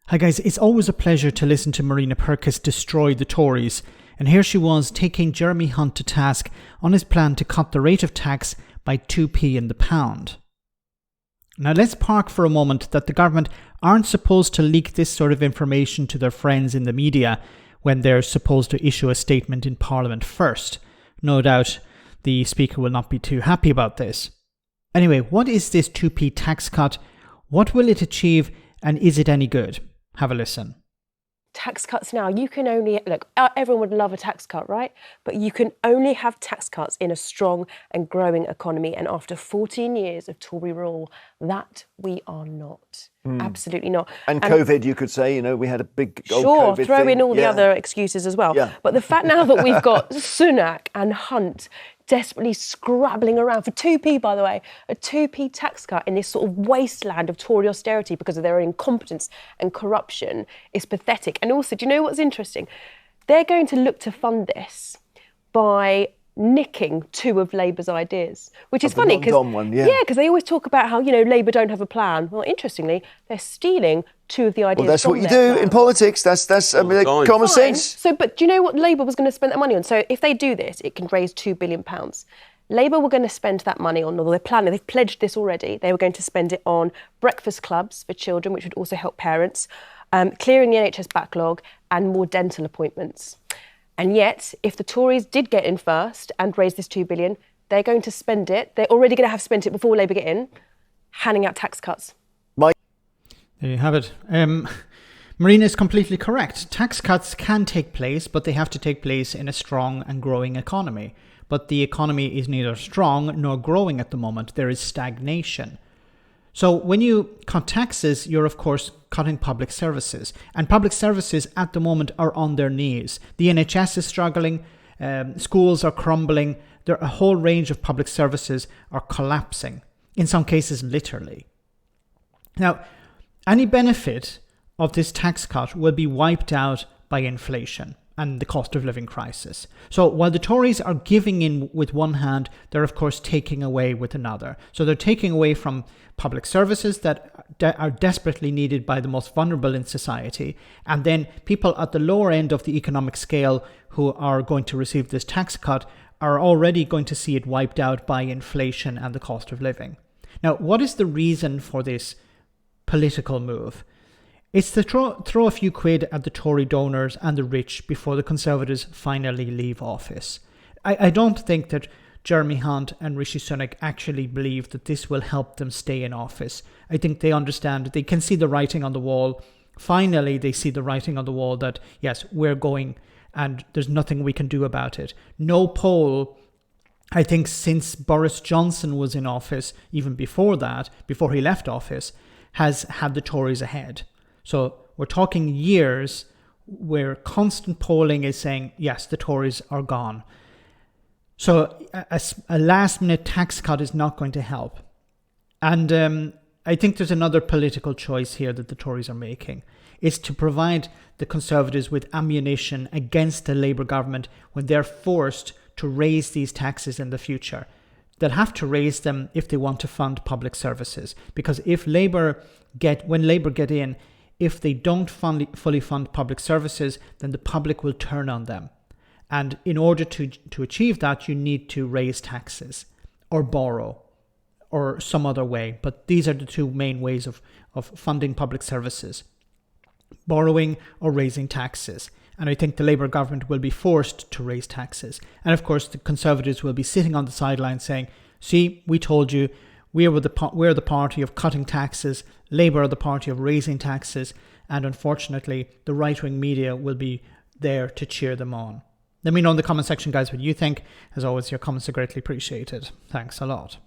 Hi guys, it's always a pleasure to listen to Marina Purkiss destroy the Tories, and here she was taking Jeremy Hunt to task on his plan to cut the rate of tax by 2p in the pound. Now let's park for a moment that the government aren't supposed to leak this sort of information to their friends in the media when they're supposed to issue a statement in Parliament first. No doubt the Speaker will not be too happy about this. Anyway, what is this 2p tax cut? What will it achieve, and is it any good? Have a listen. Tax cuts now, you can only, look, everyone would love a tax cut, right? But you can only have tax cuts in a strong and growing economy. And after 14 years of Tory rule, that we are not. Absolutely not. And COVID, you could say, we had a big old Sure, COVID throw thing. in all the other excuses as well. Yeah. But the fact now that we've got Sunak and Hunt desperately scrabbling around for 2p, by the way, a 2p tax cut in this sort of wasteland of Tory austerity because of their incompetence and corruption is pathetic. And also, do you know what's interesting? They're going to look to fund this by nicking two of Labour's ideas, which is funny because they always talk about how Labour don't have a plan. Well, interestingly, they're stealing two of the ideas. Well, that's what you do in politics. That's common sense. So, but do you know what Labour was going to spend that money on? So, if they do this, it can raise £2 billion. Labour were going to spend that money on, or they're planning, they've pledged this already. They were going to spend it on breakfast clubs for children, which would also help parents, clearing the NHS backlog, and more dental appointments. And yet, if the Tories did get in first and raise this £2 billion, they're going to spend it. They're already going to have spent it before Labour get in, handing out tax cuts. There you have it. Marina is completely correct. Tax cuts can take place, but they have to take place in a strong and growing economy. But the economy is neither strong nor growing at the moment. There is stagnation. So when you cut taxes, you're of course cutting public services. And public services at the moment are on their knees. The NHS is struggling, schools are crumbling, a whole range of public services are collapsing, in some cases literally. Now, any benefit of this tax cut will be wiped out by inflation and the cost of living crisis. So while the Tories are giving in with one hand, they're of course taking away with another. So they're taking away from public services that are desperately needed by the most vulnerable in society. And then people at the lower end of the economic scale who are going to receive this tax cut are already going to see it wiped out by inflation and the cost of living. Now, what is the reason for this political move? It's to throw a few quid at the Tory donors and the rich before the Conservatives finally leave office. I don't think that Jeremy Hunt and Rishi Sunak actually believe that this will help them stay in office. I think they understand, they can see the writing on the wall. Finally, they see the writing on the wall that, yes, we're going and there's nothing we can do about it. No poll, I think since Boris Johnson was in office, even before that, before he left office, has had the Tories ahead. So we're talking years where constant polling is saying, yes, the Tories are gone. So a last-minute tax cut is not going to help. And I think there's another political choice here that the Tories are making. It's to provide the Conservatives with ammunition against the Labour government when they're forced to raise these taxes in the future. They'll have to raise them if they want to fund public services. Because if when Labour get in, if they don't fully fund public services, then the public will turn on them. And in order to achieve that, you need to raise taxes or borrow or some other way. But these are the two main ways of funding public services: borrowing or raising taxes. And I think the Labour government will be forced to raise taxes. And of course, the Conservatives will be sitting on the sidelines saying, see, we told you, we're the party of cutting taxes, Labour are the party of raising taxes, and unfortunately, the right-wing media will be there to cheer them on. Let me know in the comment section, guys, what you think. As always, your comments are greatly appreciated. Thanks a lot.